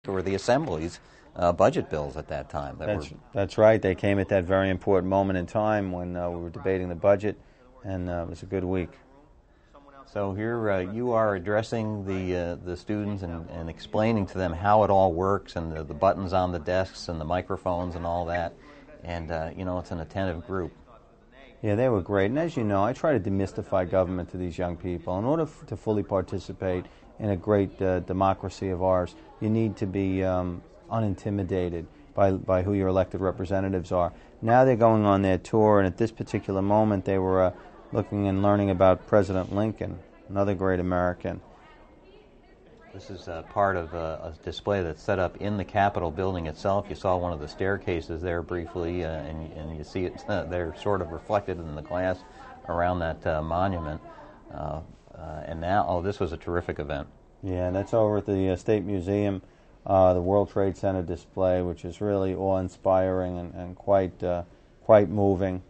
or the Assembly's budget bills at that time. That's right. They came at that very important moment in time when we were debating the budget, and it was a good week. So here you are addressing the students and explaining to them how it all works and the buttons on the desks and the microphones and all that. And, it's an attentive group. Yeah, they were great. And as you know, I try to demystify government to these young people. In order to fully participate in a great democracy of ours, you need to be unintimidated by who your elected representatives are. Now they're going on their tour, and at this particular moment they were looking and learning about President Lincoln, another great American. This is part of a display that's set up in the Capitol building itself. You saw one of the staircases there briefly, and you see it. They're sort of reflected in the glass around that monument. And now, this was a terrific event. Yeah, and that's over at the State Museum, the World Trade Center display, which is really awe-inspiring and quite moving.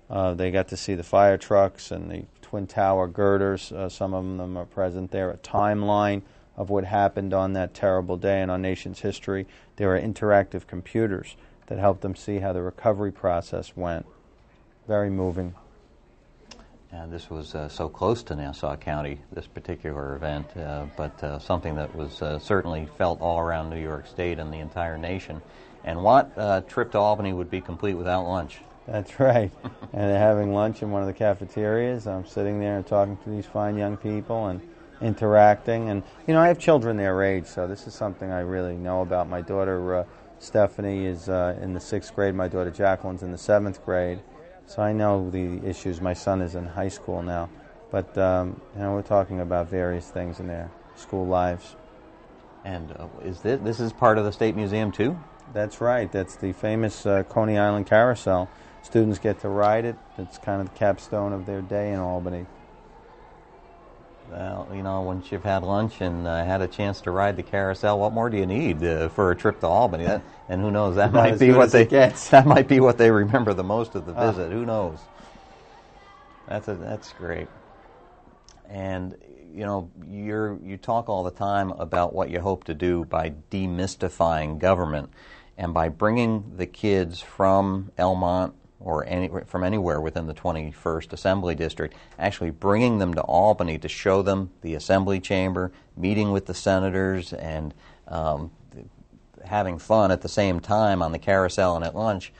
They got to see the fire trucks and the Twin Tower girders. Some of them are present there. A timeline of what happened on that terrible day in our nation's history. There are interactive computers that help them see how the recovery process went. Very moving. And this was so close to Nassau County, this particular event, but something that was certainly felt all around New York State and the entire nation. And what trip to Albany would be complete without lunch? That's right. And they're having lunch in one of the cafeterias. I'm sitting there and talking to these fine young people and interacting. And, I have children their age, so this is something I really know about. My daughter, Stephanie, is in the 6th grade. My daughter, Jacqueline's in the 7th grade. So I know the issues. My son is in high school now. But, we're talking about various things in their school lives. And this is part of the State Museum, too? That's right. That's the famous Coney Island Carousel. Students get to ride it. It's kind of the capstone of their day in Albany. Well, once you've had lunch and had a chance to ride the carousel, what more do you need for a trip to Albany? And who knows, that might be what that might be what they remember the most of the visit. Who knows? That's great. And you talk all the time about what you hope to do by demystifying government and by bringing the kids from Elmont or from anywhere within the 21st Assembly District, actually bringing them to Albany to show them the Assembly Chamber, meeting with the senators, and having fun at the same time on the carousel and at lunch.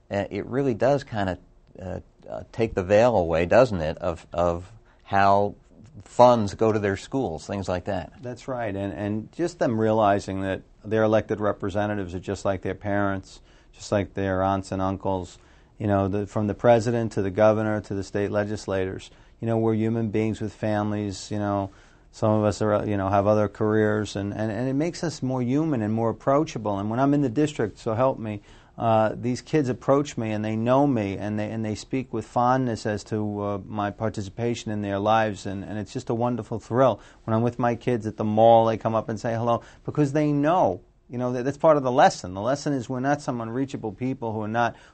It really does kind of take the veil away, doesn't it, of how funds go to their schools, things like that. That's right, and just them realizing that their elected representatives are just like their parents, just like their aunts and uncles, from the president to the governor to the state legislators. We're human beings with families, some of us are, have other careers, and it makes us more human and more approachable. And when I'm in the district, so help me, these kids approach me and they know me and they speak with fondness as to my participation in their lives, and it's just a wonderful thrill. When I'm with my kids at the mall, they come up and say hello because they know. That's part of the lesson. The lesson is we're not some unreachable people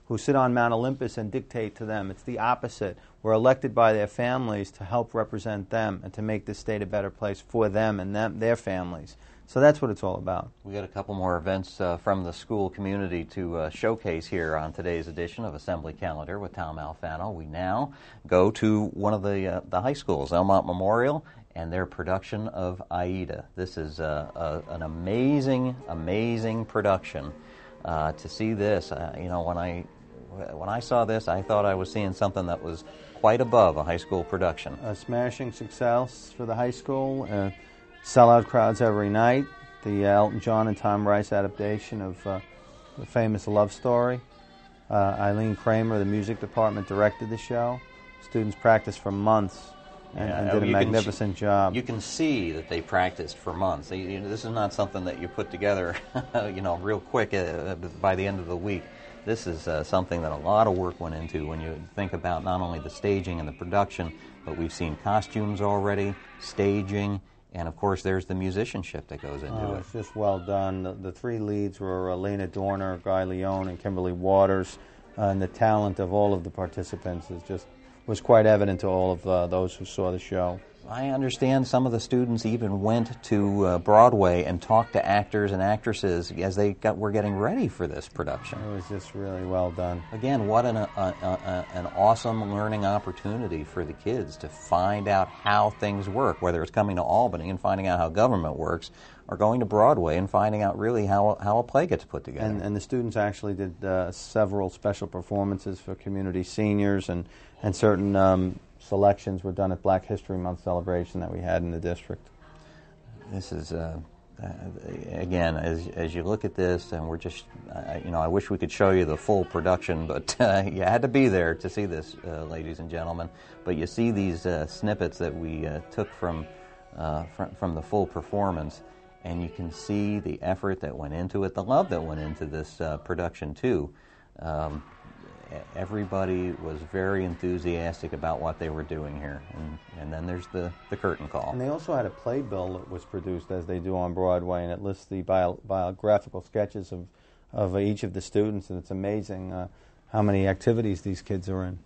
who sit on Mount Olympus and dictate to them. It's the opposite. We're elected by their families to help represent them and to make this state a better place for them and their families. So that's what it's all about. We got a couple more events from the school community to showcase here on today's edition of Assembly Calendar with Tom Alfano. We now go to one of the high schools, Elmont Memorial, and their production of Aida. This is an amazing, amazing production. To see this, when I saw this, I thought I was seeing something that was quite above a high school production. A smashing success for the high school. Sellout crowds every night. The Elton John and Tom Rice adaptation of the famous love story. Eileen Kramer, the music department, directed the show. Students practiced for months. And did a magnificent job. You can see that they practiced for months. This is not something that you put together, real quick by the end of the week. This is something that a lot of work went into when you think about not only the staging and the production, but we've seen costumes already, staging, and of course there's the musicianship that goes into it. It's just well done. The three leads were Lena Dorner, Guy Leone, and Kimberly Waters, and the talent of all of the participants was quite evident to all of those who saw the show. I understand some of the students even went to Broadway and talked to actors and actresses as they were getting ready for this production. It was just really well done. Again, what an awesome learning opportunity for the kids to find out how things work, whether it's coming to Albany and finding out how government works, or going to Broadway and finding out really how a play gets put together. And the students actually did several special performances for community seniors, and certain selections were done at Black History Month celebration that we had in the district. This is, again, as you look at this, and we're just, I wish we could show you the full production, but you had to be there to see this, ladies and gentlemen. But you see these snippets that we took from the full performance, and you can see the effort that went into it, the love that went into this production too. Everybody was very enthusiastic about what they were doing here. And then there's the curtain call. And they also had a playbill that was produced, as they do on Broadway, and it lists the biographical sketches of each of the students, and it's amazing how many activities these kids are in.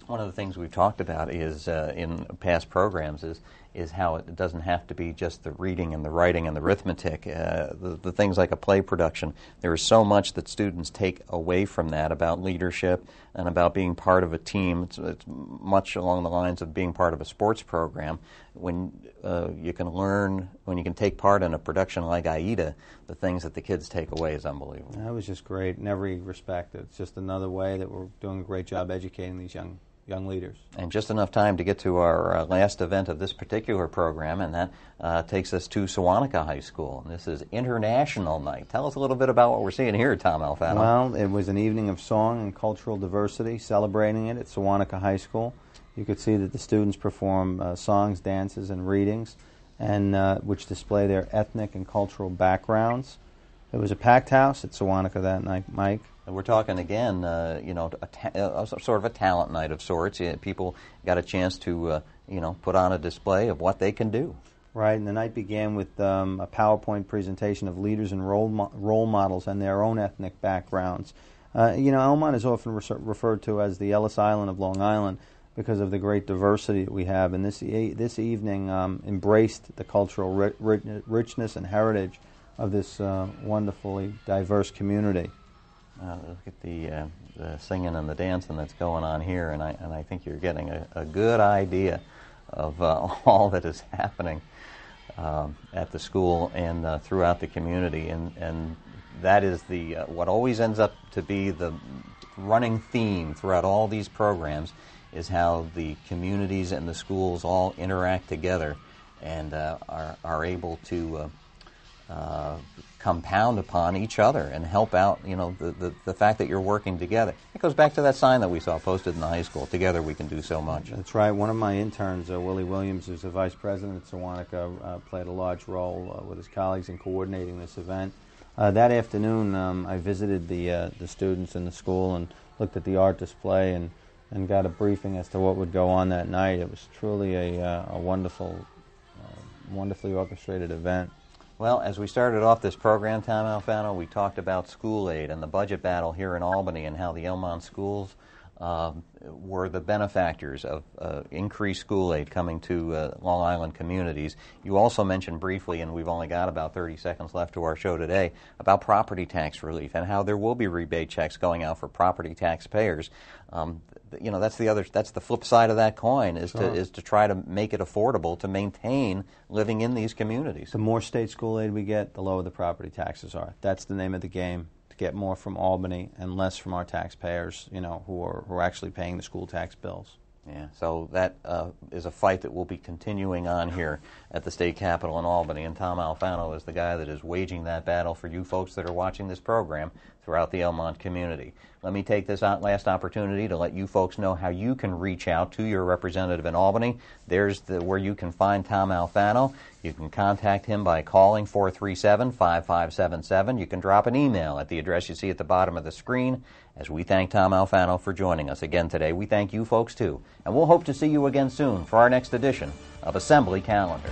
One of the things we've talked about is in past programs is how it doesn't have to be just the reading and the writing and the arithmetic. The things like a play production, there is so much that students take away from that about leadership and about being part of a team. It's much along the lines of being part of a sports program. When you can learn, when you can take part in a production like Aida, the things that the kids take away is unbelievable. That was just great in every respect. It's just another way that we're doing a great job educating these young leaders. And just enough time to get to our last event of this particular program, and that takes us to Sewanhaka High School. And this is International Night. Tell us a little bit about what we're seeing here, Tom Alfano. Well, it was an evening of song and cultural diversity, celebrating it at Sewanhaka High School. You could see that the students perform songs, dances, and readings, and which display their ethnic and cultural backgrounds. It was a packed house at Sewanhaka that night, Mike. And we're talking again, sort of a talent night of sorts. People got a chance to, put on a display of what they can do. Right, and the night began with a PowerPoint presentation of leaders and role models and their own ethnic backgrounds. Elmont is often referred to as the Ellis Island of Long Island because of the great diversity that we have. And this evening embraced the cultural richness and heritage of this wonderfully diverse community. Look at the singing and the dancing that's going on here, and I think you're getting a good idea of all that is happening at the school and throughout the community, and that is what always ends up to be the running theme throughout all these programs is how the communities and the schools all interact together and are able to compound upon each other and help out, the fact that you're working together. It goes back to that sign that we saw posted in the high school, together we can do so much. That's right. One of my interns, Willie Williams, who's the vice president at Sewanhaka, played a large role with his colleagues in coordinating this event. That afternoon, I visited the students in the school and looked at the art display and got a briefing as to what would go on that night. It was truly a wonderfully orchestrated event. Well, as we started off this program, Tom Alfano, we talked about school aid and the budget battle here in Albany and how the Elmont schools were the benefactors of increased school aid coming to Long Island communities. You also mentioned briefly, and we've only got about 30 seconds left to our show today, about property tax relief and how there will be rebate checks going out for property taxpayers. That's the flip side of that coin is to try to make it affordable to maintain living in these communities. The more state school aid we get, the lower the property taxes are. That's the name of the game. To get more from Albany and less from our taxpayers, who are actually paying the school tax bills. Yeah, so that is a fight that will be continuing on here at the state capitol in Albany, and Tom Alfano is the guy that is waging that battle for you folks that are watching this program throughout the Elmont community. Let me take this last opportunity to let you folks know how you can reach out to your representative in Albany. There's where you can find Tom Alfano. You can contact him by calling 437-5577. You can drop an email at the address you see at the bottom of the screen. As we thank Tom Alfano for joining us again today, we thank you folks too. And we'll hope to see you again soon for our next edition of Assembly Calendar.